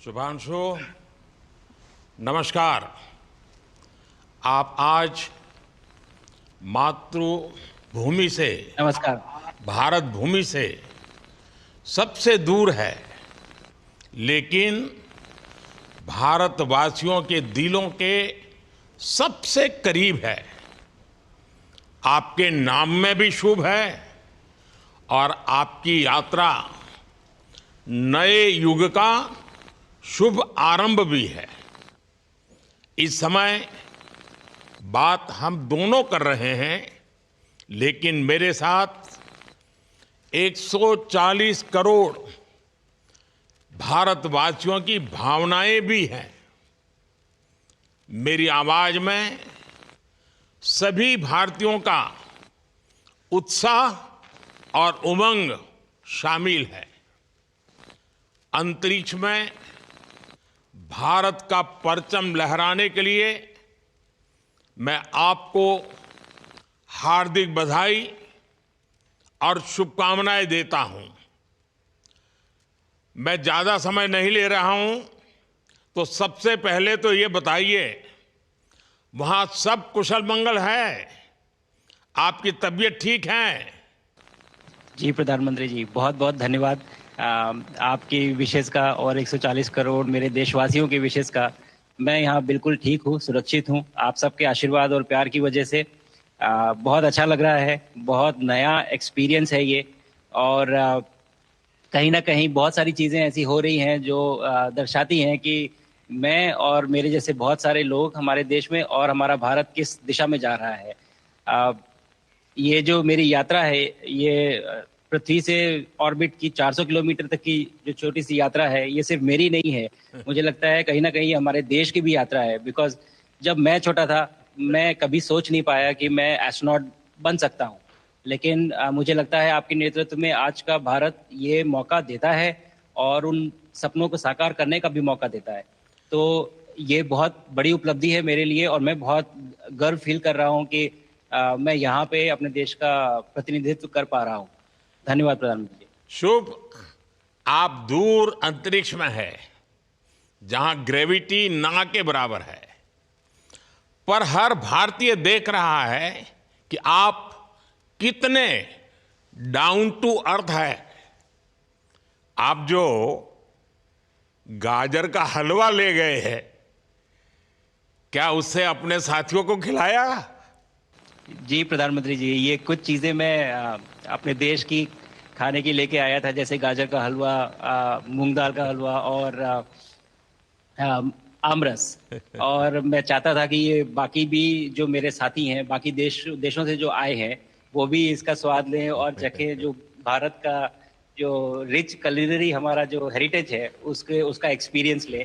शुभांशु, नमस्कार। आप आज मातृभूमि से, नमस्कार। भारत भूमि से सबसे दूर है, लेकिन भारतवासियों के दिलों के सबसे करीब है। आपके नाम में भी शुभ है और आपकी यात्रा नए युग का शुभ आरंभ भी है। इस समय बात हम दोनों कर रहे हैं, लेकिन मेरे साथ 140 करोड़ भारतवासियों की भावनाएं भी हैं। मेरी आवाज में सभी भारतीयों का उत्साह और उमंग शामिल है। अंतरिक्ष में भारत का परचम लहराने के लिए मैं आपको हार्दिक बधाई और शुभकामनाएं देता हूं। मैं ज्यादा समय नहीं ले रहा हूं, तो सबसे पहले तो ये बताइए, वहां सब कुशल मंगल है? आपकी तबीयत ठीक है? जी प्रधानमंत्री जी, बहुत बहुत धन्यवाद आपकी विशेष का और 140 करोड़ मेरे देशवासियों की विशेष का। मैं यहाँ बिल्कुल ठीक हूँ, सुरक्षित हूँ। आप सबके आशीर्वाद और प्यार की वजह से बहुत अच्छा लग रहा है। बहुत नया एक्सपीरियंस है ये। और कहीं ना कहीं बहुत सारी चीज़ें ऐसी हो रही हैं जो दर्शाती हैं कि मैं और मेरे जैसे बहुत सारे लोग हमारे देश में और हमारा भारत किस दिशा में जा रहा है। ये जो मेरी यात्रा है, ये पृथ्वी से ऑर्बिट की 400 किलोमीटर तक की जो छोटी सी यात्रा है, ये सिर्फ मेरी नहीं है। मुझे लगता है कहीं ना कहीं हमारे देश की भी यात्रा है। बिकॉज जब मैं छोटा था, मैं कभी सोच नहीं पाया कि मैं एस्ट्रोनॉट बन सकता हूँ। लेकिन मुझे लगता है आपके नेतृत्व में आज का भारत ये मौका देता है और उन सपनों को साकार करने का भी मौका देता है। तो ये बहुत बड़ी उपलब्धि है मेरे लिए और मैं बहुत गर्व फील कर रहा हूँ कि मैं यहाँ पे अपने देश का प्रतिनिधित्व कर पा रहा हूँ। धन्यवाद प्रधानमंत्री जी। शुभ। आप दूर अंतरिक्ष में है, जहां ग्रेविटी ना के बराबर है, पर हर भारतीय देख रहा है कि आप कितने डाउन टू अर्थ है। आप जो गाजर का हलवा ले गए हैं, क्या उससे अपने साथियों को खिलाया? जी प्रधानमंत्री जी, ये कुछ चीज़ें मैं अपने देश की खाने की लेके आया था, जैसे गाजर का हलवा, मूंग दाल का हलवा और आमरस। और मैं चाहता था कि ये बाकी भी जो मेरे साथी हैं, बाकी देशों से जो आए हैं, वो भी इसका स्वाद लें और चखें। जो भारत का जो रिच culinary हमारा जो हेरिटेज है, उसके उसका एक्सपीरियंस लें।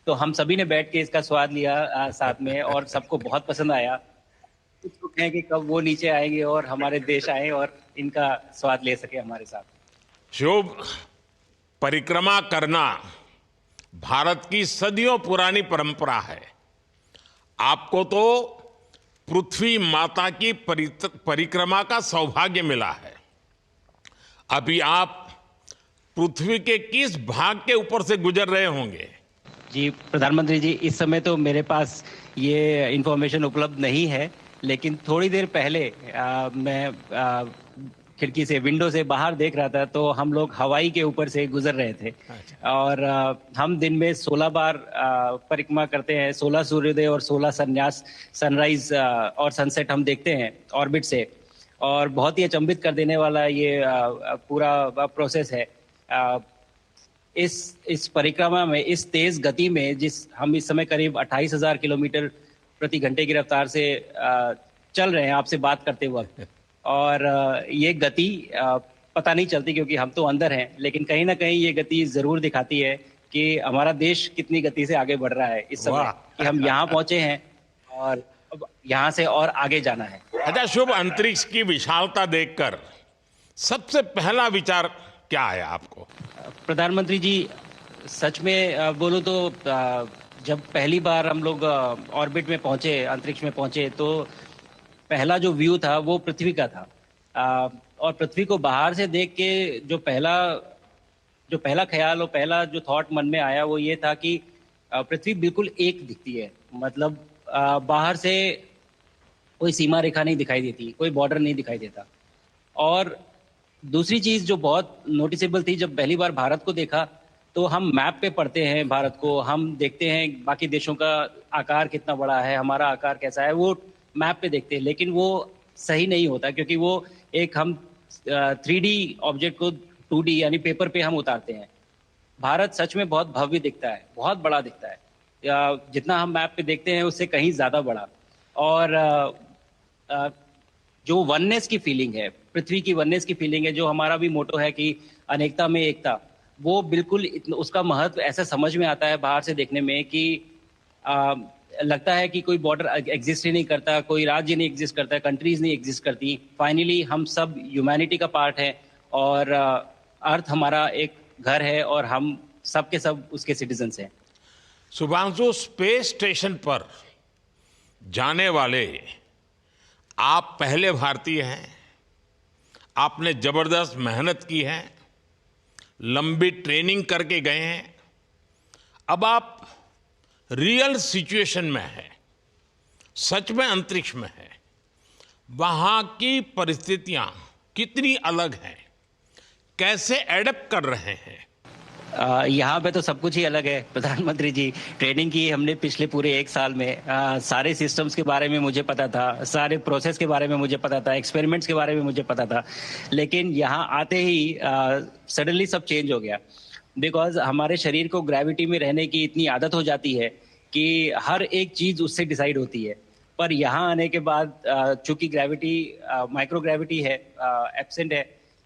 तो हम सभी ने बैठ के इसका स्वाद लिया साथ में, और सबको बहुत पसंद आया। कुछ लोग हैं कि कब वो नीचे आएंगे और हमारे देश आए और इनका स्वाद ले सके हमारे साथ। शुभ। परिक्रमा करना भारत की सदियों पुरानी परंपरा है। आपको तो पृथ्वी माता की परिक्रमा का सौभाग्य मिला है। अभी आप पृथ्वी के किस भाग के ऊपर से गुजर रहे होंगे? जी प्रधानमंत्री जी, इस समय तो मेरे पास ये इंफॉर्मेशन उपलब्ध नहीं है, लेकिन थोड़ी देर पहले मैं खिड़की से, विंडो से बाहर देख रहा था, तो हम लोग हवाई के ऊपर से गुजर रहे थे। अच्छा। और हम दिन में 16 बार परिक्रमा करते हैं। 16 सूर्योदय और 16 संन्यास, सनराइज और सनसेट हम देखते हैं ऑर्बिट से। और बहुत ही अचंभित कर देने वाला ये पूरा प्रोसेस है। इस परिक्रमा में, इस तेज गति में, जिस हम इस समय करीब 28,000 किलोमीटर प्रति घंटे की रफ्तार से चल रहे हैं आपसे बात करते वक्त। और ये गति पता नहीं चलती क्योंकि हम तो अंदर हैं, लेकिन कहीं ना कहीं ये गति जरूर दिखाती है कि हमारा देश कितनी गति से आगे बढ़ रहा है इस समय, वाह। कि हम यहाँ पहुंचे हैं और अब यहाँ से और आगे जाना है। अच्छा शुभ, अंतरिक्ष की विशालता देखकर सबसे पहला विचार क्या आया आपको? प्रधानमंत्री जी, सच में बोलो तो जब पहली बार हम लोग ऑर्बिट में पहुंचे, अंतरिक्ष में पहुंचे, तो पहला जो व्यू था वो पृथ्वी का था। और पृथ्वी को बाहर से देख के जो पहला जो पहला ख्याल और पहला जो थॉट मन में आया वो ये था कि पृथ्वी बिल्कुल एक दिखती है। मतलब बाहर से कोई सीमा रेखा नहीं दिखाई देती, कोई बॉर्डर नहीं दिखाई देता। और दूसरी चीज जो बहुत नोटिसेबल थी, जब पहली बार भारत को देखा तो हम मैप पे पढ़ते हैं भारत को, हम देखते हैं बाकी देशों का आकार कितना बड़ा है, हमारा आकार कैसा है, वो मैप पे देखते हैं। लेकिन वो सही नहीं होता, क्योंकि वो एक हम 3D ऑब्जेक्ट को 2D यानी पेपर पे हम उतारते हैं। भारत सच में बहुत भव्य दिखता है, बहुत बड़ा दिखता है। जितना हम मैप पे देखते हैं उससे कहीं ज्यादा बड़ा। और अ, जो वननेस की फीलिंग है, पृथ्वी की वननेस की फीलिंग है, जो हमारा भी मोटो है कि अनेकता में एकता, वो बिल्कुल उसका महत्व ऐसा समझ में आता है बाहर से देखने में कि आ, लगता है कि कोई बॉर्डर एग्जिस्ट ही नहीं करता, कोई राज्य नहीं एग्जिस्ट करता, कंट्रीज नहीं एग्जिस्ट करती। फाइनली हम सब ह्यूमैनिटी का पार्ट है, और अर्थ हमारा एक घर है, और हम सब के सब उसके सिटीजन्स हैं। शुभांशु, स्पेस स्टेशन पर जाने वाले आप पहले भारतीय हैं। आपने जबरदस्त मेहनत की है, लंबी ट्रेनिंग करके गए हैं। अब आप रियल सिचुएशन में हैं, सच में अंतरिक्ष में हैं। वहां की परिस्थितियां कितनी अलग हैं, कैसे एडप्ट कर रहे हैं? यहाँ पे तो सब कुछ ही अलग है प्रधानमंत्री जी। ट्रेनिंग की हमने पिछले पूरे 1 साल में। सारे सिस्टम्स के बारे में मुझे पता था, सारे प्रोसेस के बारे में मुझे पता था, एक्सपेरिमेंट्स के बारे में मुझे पता था। लेकिन यहाँ आते ही सडनली सब चेंज हो गया। बिकॉज हमारे शरीर को ग्रेविटी में रहने की इतनी आदत हो जाती है कि हर एक चीज उससे डिसाइड होती है। पर यहाँ आने के बाद चूंकि ग्रेविटी माइक्रो ग्रेविटी है, एब्सेंट है,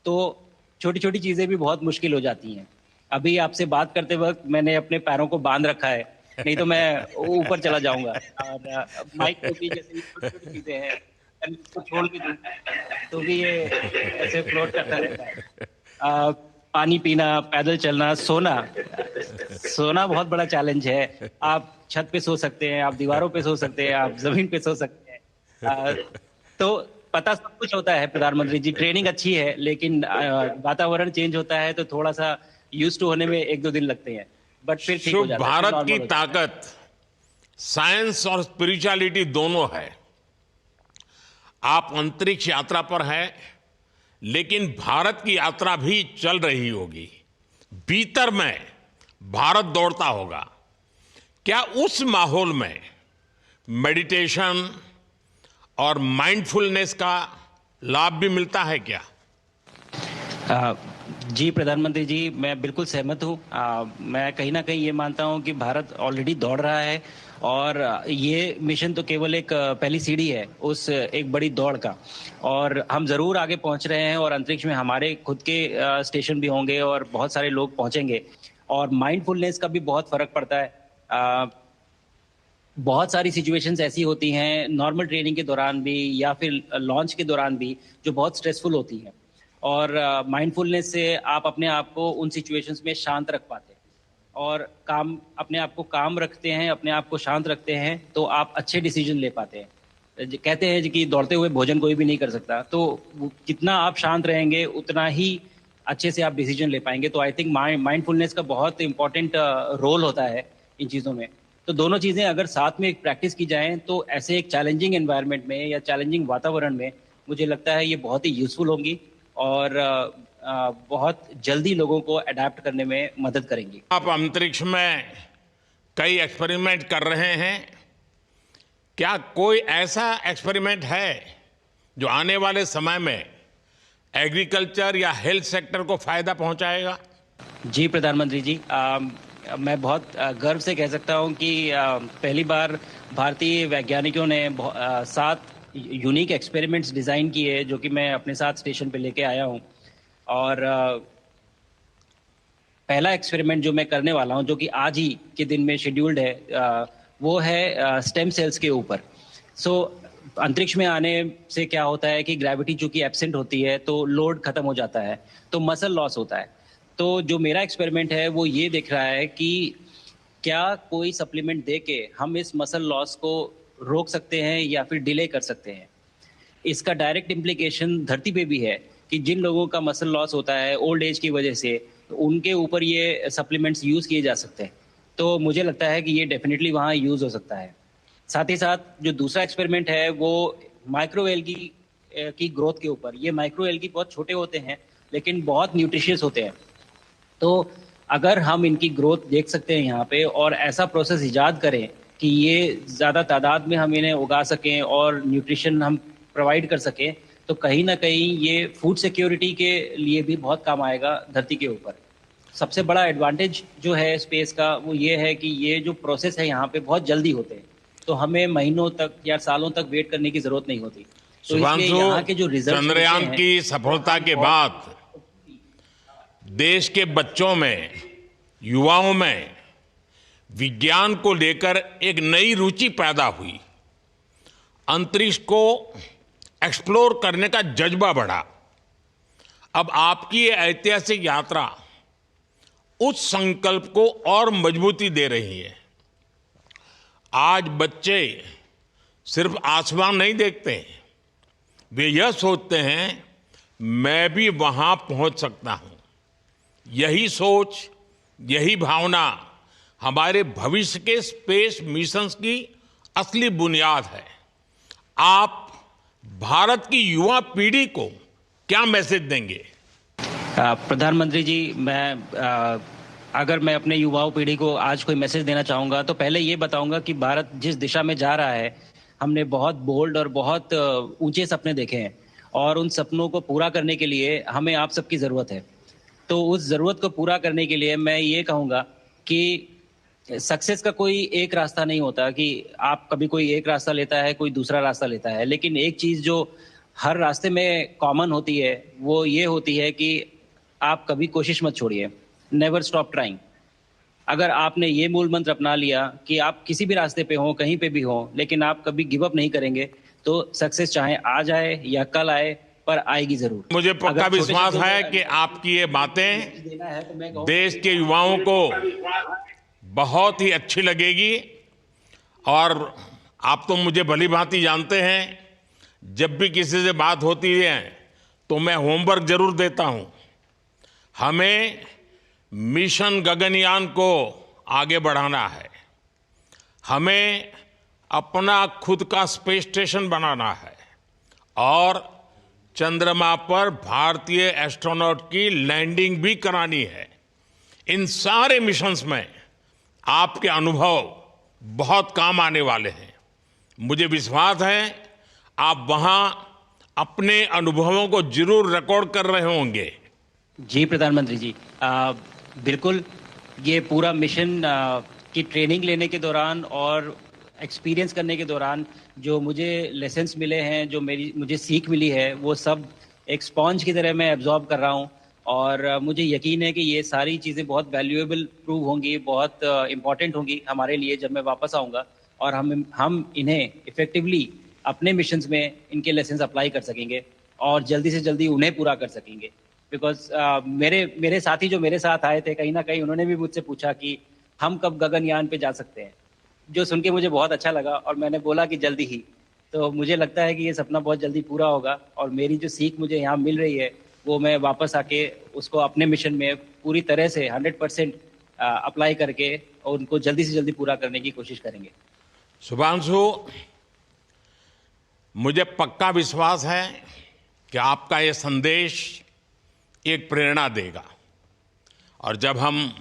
तो छोटी छोटी चीजें भी बहुत मुश्किल हो जाती हैं। अभी आपसे बात करते वक्त मैंने अपने पैरों को बांध रखा है, नहीं तो मैं ऊपर चला जाऊंगा। और माइक को भी जैसे छोटी छोटी चीजें हैं, अगर इसको छोड़ भी दूं तो भी ये ऐसे फ्लोट करता रहता है। पानी पीना, पैदल चलना, सोना। सोना बहुत बड़ा चैलेंज है। आप छत पे सो सकते हैं, आप दीवारों पे सो सकते हैं, आप जमीन पे सो सकते हैं। तो पता सब कुछ होता है प्रधानमंत्री जी, ट्रेनिंग अच्छी है, लेकिन वातावरण चेंज होता है तो थोड़ा सा यूज टू होने में 1-2 दिन लगते हैं, बट फिर ठीक हो शुभ, जाता है, फिर भारत नॉर्मल की हो जाता है। ताकत साइंस और स्पिरिचुअलिटी दोनों है। आप अंतरिक्ष यात्रा पर हैं, लेकिन भारत की यात्रा भी चल रही होगी। भीतर में भारत दौड़ता होगा। क्या उस माहौल में मेडिटेशन और माइंडफुलनेस का लाभ भी मिलता है क्या? अ, जी प्रधानमंत्री जी, मैं बिल्कुल सहमत हूँ। मैं कहीं ना कहीं ये मानता हूँ कि भारत ऑलरेडी दौड़ रहा है, और ये मिशन तो केवल एक पहली सीढ़ी है उस एक बड़ी दौड़ का। और हम जरूर आगे पहुंच रहे हैं, और अंतरिक्ष में हमारे खुद के स्टेशन भी होंगे और बहुत सारे लोग पहुंचेंगे। और माइंडफुलनेस का भी बहुत फर्क पड़ता है। बहुत सारी सिचुएशंस ऐसी होती हैं नॉर्मल ट्रेनिंग के दौरान भी, या फिर लॉन्च के दौरान भी, जो बहुत स्ट्रेसफुल होती हैं। और माइंडफुलनेस से आप अपने आप को उन सिचुएशंस में शांत रख पाते हैं, और काम अपने आप को काम रखते हैं, अपने आप को शांत रखते हैं, तो आप अच्छे डिसीजन ले पाते हैं। कहते हैं कि दौड़ते हुए भोजन कोई भी नहीं कर सकता, तो जितना आप शांत रहेंगे उतना ही अच्छे से आप डिसीजन ले पाएंगे। तो आई थिंक माइंडफुलनेस का बहुत इंपॉर्टेंट रोल होता है इन चीज़ों में। तो दोनों चीज़ें अगर साथ में एक प्रैक्टिस की जाएं तो ऐसे एक चैलेंजिंग एनवायरनमेंट में या चैलेंजिंग वातावरण में मुझे लगता है ये बहुत ही यूजफुल होंगी, और बहुत जल्दी लोगों को अडेप्ट करने में मदद करेंगी। आप अंतरिक्ष में कई एक्सपेरिमेंट कर रहे हैं। क्या कोई ऐसा एक्सपेरिमेंट है जो आने वाले समय में एग्रीकल्चर या हेल्थ सेक्टर को फायदा पहुंचाएगा? जी प्रधानमंत्री जी, मैं बहुत गर्व से कह सकता हूं कि पहली बार भारतीय वैज्ञानिकों ने 7 यूनिक एक्सपेरिमेंट्स डिज़ाइन किए, जो कि मैं अपने साथ स्टेशन पे लेके आया हूं। और पहला एक्सपेरिमेंट जो मैं करने वाला हूं, जो कि आज ही के दिन में शेड्यूल्ड है, वो है स्टेम सेल्स के ऊपर। सो अंतरिक्ष में आने से क्या होता है कि ग्रेविटी चूंकि एब्सेंट होती है तो लोड खत्म हो जाता है, तो मसल लॉस होता है। तो जो मेरा एक्सपेरिमेंट है वो ये देख रहा है कि क्या कोई सप्लीमेंट दे के हम इस मसल लॉस को रोक सकते हैं या फिर डिले कर सकते हैं। इसका डायरेक्ट इम्प्लीकेशन धरती पे भी है कि जिन लोगों का मसल लॉस होता है ओल्ड एज की वजह से, तो उनके ऊपर ये सप्लीमेंट्स यूज़ किए जा सकते हैं। तो मुझे लगता है कि ये डेफिनेटली वहाँ यूज़ हो सकता है। साथ ही साथ जो दूसरा एक्सपेरिमेंट है वो माइक्रो एल्गी की ग्रोथ के ऊपर। ये माइक्रो एल्गी बहुत छोटे होते हैं लेकिन बहुत न्यूट्रिशियस होते हैं। तो अगर हम इनकी ग्रोथ देख सकते हैं यहाँ पे और ऐसा प्रोसेस इजाद करें कि ये ज़्यादा तादाद में हम इन्हें उगा सकें और न्यूट्रिशन हम प्रोवाइड कर सकें, तो कहीं ना कहीं ये फूड सिक्योरिटी के लिए भी बहुत काम आएगा धरती के ऊपर। सबसे बड़ा एडवांटेज जो है स्पेस का वो ये है कि ये जो प्रोसेस है यहाँ पे बहुत जल्दी होते हैं, तो हमें महीनों तक या सालों तक वेट करने की ज़रूरत नहीं होती। तो इसलिए शुभांशु, यहाँ के जो रिजल्ट चंद्रयान की सफलता के बाद देश के बच्चों में, युवाओं में विज्ञान को लेकर एक नई रुचि पैदा हुई। अंतरिक्ष को एक्सप्लोर करने का जज्बा बढ़ा। अब आपकी ये ऐतिहासिक यात्रा उस संकल्प को और मजबूती दे रही है। आज बच्चे सिर्फ आसमान नहीं देखते, वे यह सोचते हैं मैं भी वहां पहुंच सकता हूं। यही सोच, यही भावना हमारे भविष्य के स्पेस मिशंस की असली बुनियाद है। आप भारत की युवा पीढ़ी को क्या मैसेज देंगे? प्रधानमंत्री जी, अगर मैं अपने युवाओं पीढ़ी को आज कोई मैसेज देना चाहूँगा तो पहले ये बताऊँगा कि भारत जिस दिशा में जा रहा है, हमने बहुत बोल्ड और बहुत ऊंचे सपने देखे हैं और उन सपनों को पूरा करने के लिए हमें आप सबकी ज़रूरत है। तो उस ज़रूरत को पूरा करने के लिए मैं ये कहूँगा कि सक्सेस का कोई एक रास्ता नहीं होता कि आप कभी कोई एक रास्ता लेता है, कोई दूसरा रास्ता लेता है, लेकिन एक चीज़ जो हर रास्ते में कॉमन होती है वो ये होती है कि आप कभी कोशिश मत छोड़िए, नेवर स्टॉप ट्राइंग। अगर आपने ये मूल मंत्र अपना लिया कि आप किसी भी रास्ते पे हों, कहीं पे भी हों, लेकिन आप कभी गिव अप नहीं करेंगे, तो सक्सेस चाहे आज आए या कल आए, पर आएगी जरूर। मुझे पक्का विश्वास है कि आपकी ये बातें देश के युवाओं को बहुत ही अच्छी लगेगी। और आप तो मुझे भली भांति जानते हैं, जब भी किसी से बात होती है तो मैं होमवर्क जरूर देता हूं। हमें मिशन गगनयान को आगे बढ़ाना है, हमें अपना खुद का स्पेस स्टेशन बनाना है और चंद्रमा पर भारतीय एस्ट्रोनॉट की लैंडिंग भी करानी है। इन सारे मिशंस में आपके अनुभव बहुत काम आने वाले हैं। मुझे विश्वास है आप वहां अपने अनुभवों को जरूर रिकॉर्ड कर रहे होंगे। जी प्रधानमंत्री जी, बिल्कुल। ये पूरा मिशन की ट्रेनिंग लेने के दौरान और एक्सपीरियंस करने के दौरान जो मुझे लेसन्स मिले हैं, जो मुझे सीख मिली है, वो सब एक स्पॉन्ज की तरह मैं एब्जॉर्ब कर रहा हूँ। और मुझे यकीन है कि ये सारी चीज़ें बहुत वैल्यूएबल प्रूव होंगी, बहुत इम्पॉर्टेंट होंगी हमारे लिए जब मैं वापस आऊँगा और हम इन्हें इफ़ेक्टिवली अपने मिशंस में इनके लेसन्स अप्लाई कर सकेंगे और जल्दी से जल्दी उन्हें पूरा कर सकेंगे। बिकॉज मेरे साथी जो मेरे साथ आए थे, कहीं ना कहीं उन्होंने भी मुझसे पूछा कि हम कब गगनयान पे जा सकते हैं, जो सुन के मुझे बहुत अच्छा लगा और मैंने बोला कि जल्दी ही। तो मुझे लगता है कि ये सपना बहुत जल्दी पूरा होगा और मेरी जो सीख मुझे यहाँ मिल रही है वो मैं वापस आके उसको अपने मिशन में पूरी तरह से 100% अप्लाई करके और उनको जल्दी से जल्दी पूरा करने की कोशिश करेंगे। शुभांशु, मुझे पक्का विश्वास है कि आपका ये संदेश एक प्रेरणा देगा। और जब हम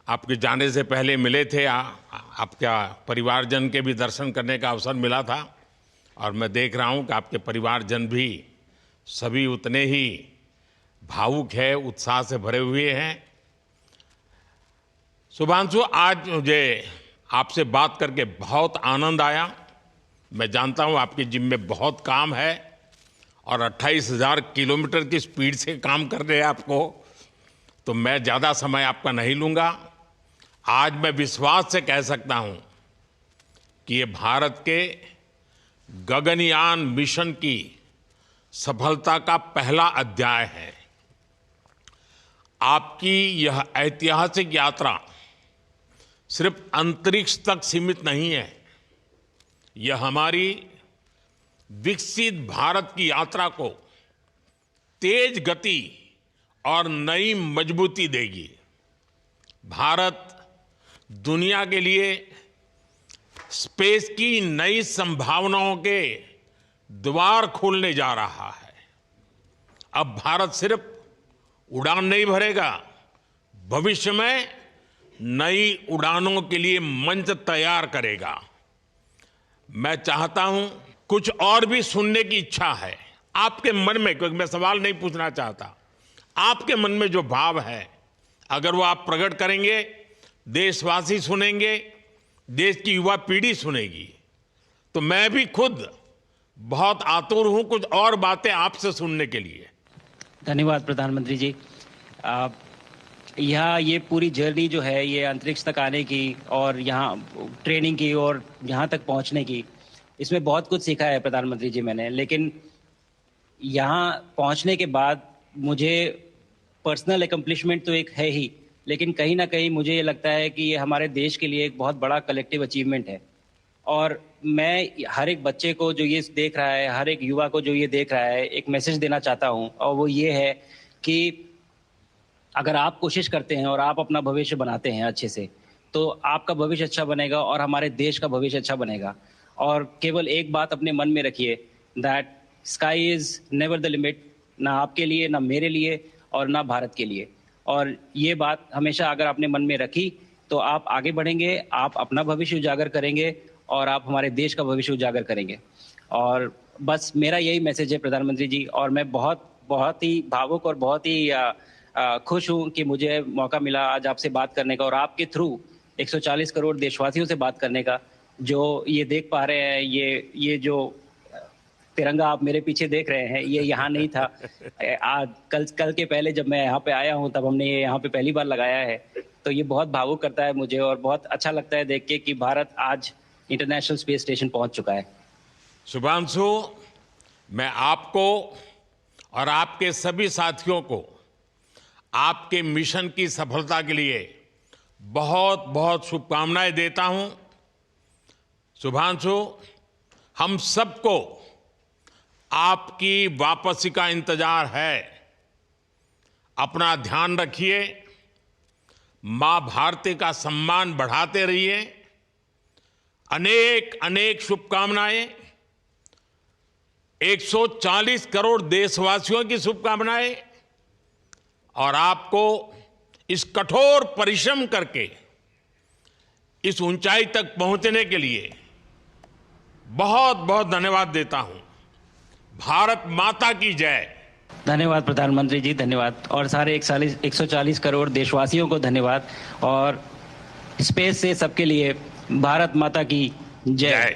आपके जाने से पहले मिले थे, आपका परिवारजन के भी दर्शन करने का अवसर मिला था और मैं देख रहा हूं कि आपके परिवारजन भी सभी उतने ही भावुक है, उत्साह से भरे हुए हैं। शुभांशु, आज मुझे आपसे बात करके बहुत आनंद आया। मैं जानता हूं आपके जिम में बहुत काम है और 28,000 किलोमीटर की स्पीड से काम कर रहे हैं आपको, तो मैं ज़्यादा समय आपका नहीं लूँगा। आज मैं विश्वास से कह सकता हूं कि ये भारत के गगनयान मिशन की सफलता का पहला अध्याय है। आपकी यह ऐतिहासिक यात्रा सिर्फ अंतरिक्ष तक सीमित नहीं है, यह हमारी विकसित भारत की यात्रा को तेज गति और नई मजबूती देगी। भारत दुनिया के लिए स्पेस की नई संभावनाओं के द्वार खोलने जा रहा है। अब भारत सिर्फ उड़ान नहीं भरेगा, भविष्य में नई उड़ानों के लिए मंच तैयार करेगा। मैं चाहता हूं, कुछ और भी सुनने की इच्छा है आपके मन में, क्योंकि मैं सवाल नहीं पूछना चाहता, आपके मन में जो भाव है अगर वो आप प्रकट करेंगे, देशवासी सुनेंगे, देश की युवा पीढ़ी सुनेगी, तो मैं भी खुद बहुत आतुर हूं कुछ और बातें आपसे सुनने के लिए। धन्यवाद प्रधानमंत्री जी। यहाँ ये पूरी जर्नी जो है, ये अंतरिक्ष तक आने की और यहाँ ट्रेनिंग की और यहाँ तक पहुँचने की, इसमें बहुत कुछ सीखा है प्रधानमंत्री जी मैंने। लेकिन यहाँ पहुँचने के बाद मुझे पर्सनल एकम्प्लिशमेंट तो एक है ही, लेकिन कहीं ना कहीं मुझे ये लगता है कि ये हमारे देश के लिए एक बहुत बड़ा कलेक्टिव अचीवमेंट है। और मैं हर एक बच्चे को जो ये देख रहा है, हर एक युवा को जो ये देख रहा है, एक मैसेज देना चाहता हूँ, और वो ये है कि अगर आप कोशिश करते हैं और आप अपना भविष्य बनाते हैं अच्छे से, तो आपका भविष्य अच्छा बनेगा और हमारे देश का भविष्य अच्छा बनेगा। और केवल एक बात अपने मन में रखिए, that sky is never the limit, ना आपके लिए, ना मेरे लिए और ना भारत के लिए। और ये बात हमेशा अगर आपने मन में रखी तो आप आगे बढ़ेंगे, आप अपना भविष्य उजागर करेंगे और आप हमारे देश का भविष्य उजागर करेंगे। और बस मेरा यही मैसेज है प्रधानमंत्री जी। और मैं बहुत ही भावुक और बहुत ही खुश हूं कि मुझे मौका मिला आज आपसे बात करने का और आपके थ्रू 140 करोड़ देशवासियों से बात करने का। जो ये देख पा रहे हैं, ये जो तिरंगा आप मेरे पीछे देख रहे हैं, ये यहाँ नहीं था। आज कल के पहले जब मैं यहाँ पे आया हूँ तब हमने ये यहाँ पे पहली बार लगाया है। तो ये बहुत भावुक करता है मुझे और बहुत अच्छा लगता है देख के कि भारत आज इंटरनेशनल स्पेस स्टेशन पहुंच चुका है। शुभांशु, मैं आपको और आपके सभी साथियों को आपके मिशन की सफलता के लिए बहुत बहुत शुभकामनाएं देता हूं। शुभांशु, हम सबको आपकी वापसी का इंतजार है। अपना ध्यान रखिए, मां भारती का सम्मान बढ़ाते रहिए। अनेक अनेक शुभकामनाएं, 140 करोड़ देशवासियों की शुभकामनाएं, और आपको इस कठोर परिश्रम करके इस ऊंचाई तक पहुंचने के लिए बहुत बहुत धन्यवाद देता हूं। भारत माता की जय। धन्यवाद प्रधानमंत्री जी, धन्यवाद। और सारे 140 करोड़ देशवासियों को धन्यवाद। और स्पेस से सबके लिए भारत माता की जय।